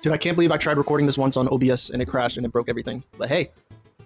Dude, I can't believe I tried recording this once on OBS and it crashed and it broke everything. But hey,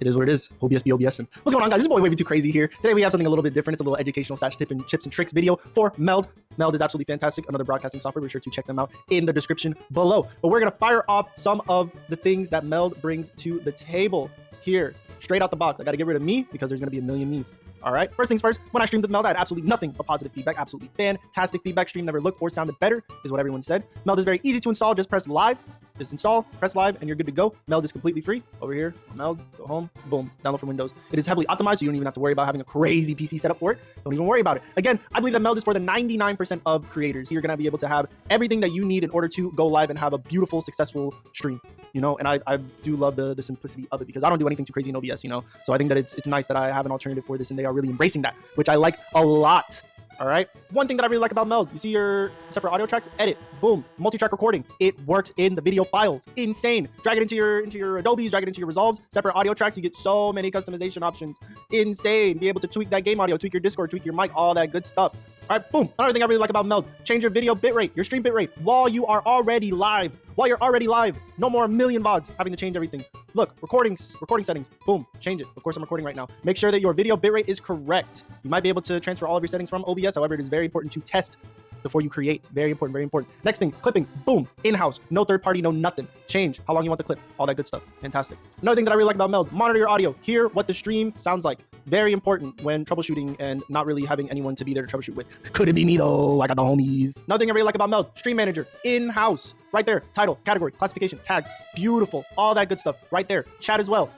it is what it is. OBS be OBSing. What's going on, guys? This is boy Wavy Too Crazy here. Today we have something a little bit different. It's a little educational / tips and tricks video for Meld. Meld is absolutely fantastic. Another broadcasting software. Be sure to check them out in the description below. But we're going to fire off some of the things that Meld brings to the table here. Straight out the box. I got to get rid of me because there's going to be a million me's. All right. First things first, when I streamed with Meld, I had absolutely nothing but positive feedback. Absolutely fantastic feedback. Stream never looked or sounded better is what everyone said. Meld is very easy to install. Just press live. Just install, press live, and you're good to go. Meld is completely free. Over here, Meld, go home, boom, download from Windows. It is heavily optimized, so you don't even have to worry about having a crazy PC setup for it. Don't even worry about it. Again, I believe that Meld is for the 99% of creators. You're gonna be able to have everything that you need in order to go live and have a beautiful, successful stream. You know, and I do love the simplicity of it because I don't do anything too crazy in OBS, you know. So I think that it's nice that I have an alternative for this, and they are really embracing that, which I like a lot. All right. One thing that I really like about Meld, you see your separate audio tracks, edit, boom, multi-track recording. It works in the video files. Insane. Drag it into your Adobes, drag it into your Resolves, separate audio tracks. You get so many customization options. Insane. Be able to tweak that game audio, tweak your Discord, tweak your mic, all that good stuff. All right, boom. Another thing I really like about Meld, change your video bitrate, your stream bitrate while you are already live. While you're already live, no more million VODs having to change everything. Look, recording settings, boom, change it. Of course, I'm recording right now. Make sure that your video bitrate is correct. You might be able to transfer all of your settings from OBS. However, it is very important to test before you create. Very important, very important. Next thing, clipping, boom, in-house, no third party, no nothing. Change how long you want the clip, all that good stuff. Fantastic. Another thing that I really like about Meld, monitor your audio. Hear what the stream sounds like. Very important when troubleshooting and not really having anyone to be there to troubleshoot with. Could it be me though? I got the homies. Another thing I really like about Meld, stream manager, in-house, right there. Title, category, classification, tags, beautiful, all that good stuff right there. Chat as well.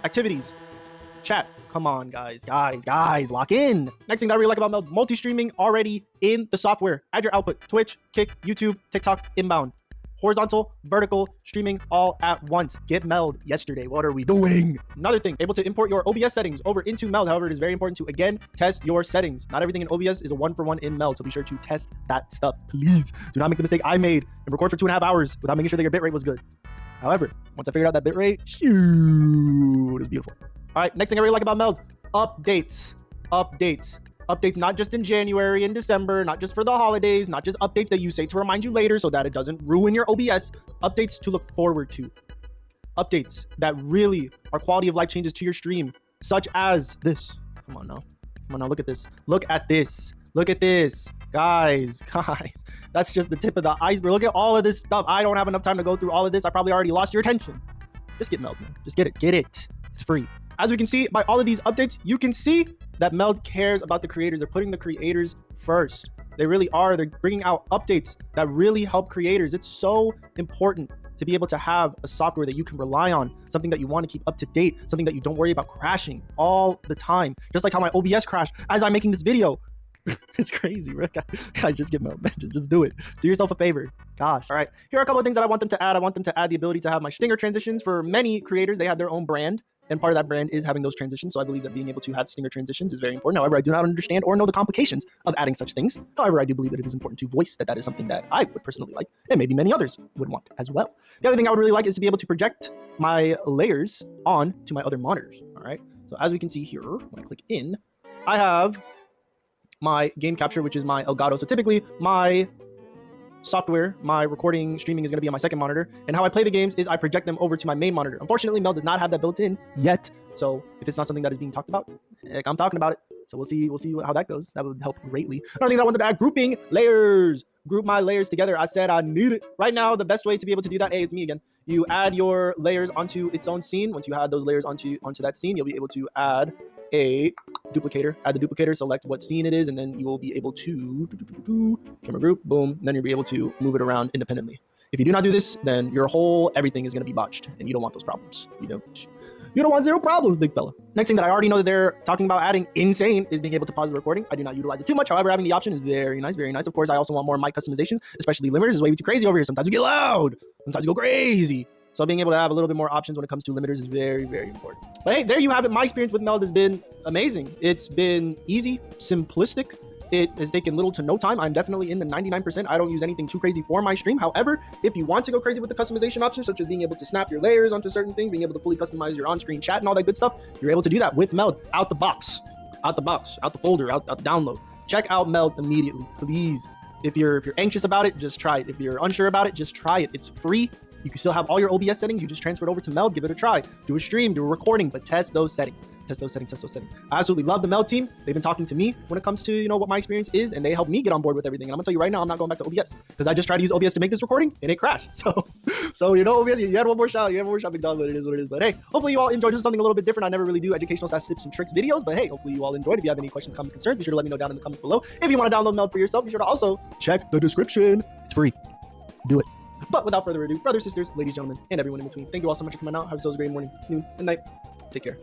Activities, chat. Come on, guys, lock in. Next thing that I really like about Meld, multi-streaming already in the software. Add your output, Twitch, Kick, YouTube, TikTok, inbound. Horizontal, vertical, streaming all at once. Get Meld yesterday. What are we doing? Another thing, able to import your OBS settings over into Meld. However, it is very important to, again, test your settings. Not everything in OBS is a 1-for-1 in Meld, so be sure to test that stuff. Please do not make the mistake I made and record for 2.5 hours without making sure that your bitrate was good. However, once I figured out that bitrate, shoot, it was beautiful. All right, next thing I really like about Meld, updates. Updates not just in January and December, not just for the holidays, not just updates that you say to remind you later so that it doesn't ruin your OBS, updates to look forward to. Updates that really are quality of life changes to your stream, such as this. Come on now, look at this. Look at this. Guys, that's just the tip of the iceberg. Look at all of this stuff. I don't have enough time to go through all of this. I probably already lost your attention. Just get Meld, man. Just get it. It's free. As we can see by all of these updates, you can see that Meld cares about the creators. They're putting the creators first. They really are. They're bringing out updates that really help creators. It's so important to be able to have a software that you can rely on, something that you want to keep up to date, something that you don't worry about crashing all the time. Just like how my OBS crashed as I'm making this video. It's crazy, bro. Guys, just get Meld, man. Just do it. Do yourself a favor. Gosh. All right. Here are a couple of things that I want them to add. I want them to add the ability to have my stinger transitions. For many creators, they have their own brand. And part of that brand is having those transitions. So I believe that being able to have stinger transitions is very important. However, I do not understand or know the complications of adding such things. However, I do believe that it is important to voice that is something that I would personally like, and maybe many others would want as well. The other thing I would really like is to be able to project my layers on to my other monitors. All right. So as we can see here, when I click in, I have my game capture, which is my Elgato. So typically my software, my recording streaming is going to be on my second monitor, and how I play the games is I project them over to my main monitor. Unfortunately, Meld does not have that built in yet, so if it's not something that is being talked about, heck, I'm talking about it. So we'll see how that goes. That would help greatly. Another thing that I wanted to add, grouping layers. Group my layers together. I said I need it. Right now, the best way to be able to do that, hey, it's me again. You add your layers onto its own scene. Once you add those layers onto that scene, you'll be able to add a duplicator. Add the duplicator, select what scene it is, and then you will be able to camera group, boom, and then you'll be able to move it around independently. If you do not do this, then your whole everything is going to be botched, and you don't want those problems. You don't want zero problems, big fella. Next thing that I already know that they're talking about adding insane is being able to pause the recording. I do not utilize it too much. However, having the option is very nice, very nice. Of course, I also want more mic customization, especially limiters. It's way too crazy over here. Sometimes we get loud. Sometimes we go crazy. So being able to have a little bit more options when it comes to limiters is very, very important. But hey, there you have it. My experience with Meld has been amazing. It's been easy, simplistic. It has taken little to no time. I'm definitely in the 99%. I don't use anything too crazy for my stream. However, if you want to go crazy with the customization options, such as being able to snap your layers onto certain things, being able to fully customize your on-screen chat and all that good stuff, you're able to do that with Meld out the box, out the folder, out the download. Check out Meld immediately, please. If you're anxious about it, just try it. If you're unsure about it, just try it. It's free. You can still have all your OBS settings. You just transfer it over to Meld, give it a try, do a stream, do a recording, but test those settings. Test those settings. I absolutely love the Meld team. They've been talking to me when it comes to, you know, what my experience is, and they help me get on board with everything. And I'm gonna tell you right now, I'm not going back to OBS because I just tried to use OBS to make this recording and it crashed. So you know, OBS, you had one more shot, big dog, but it is what it is. But hey, hopefully you all enjoyed. This is something a little bit different. I never really do educational tips and tricks videos, but hey, hopefully you all enjoyed. If you have any questions, comments, concerns, be sure to let me know down in the comments below. If you want to download Meld for yourself, be sure to also check the description. It's free. Do it. But without further ado, brothers, sisters, ladies, gentlemen, and everyone in between, thank you all so much for coming out. Have yourselves a great morning, noon, and night. Take care.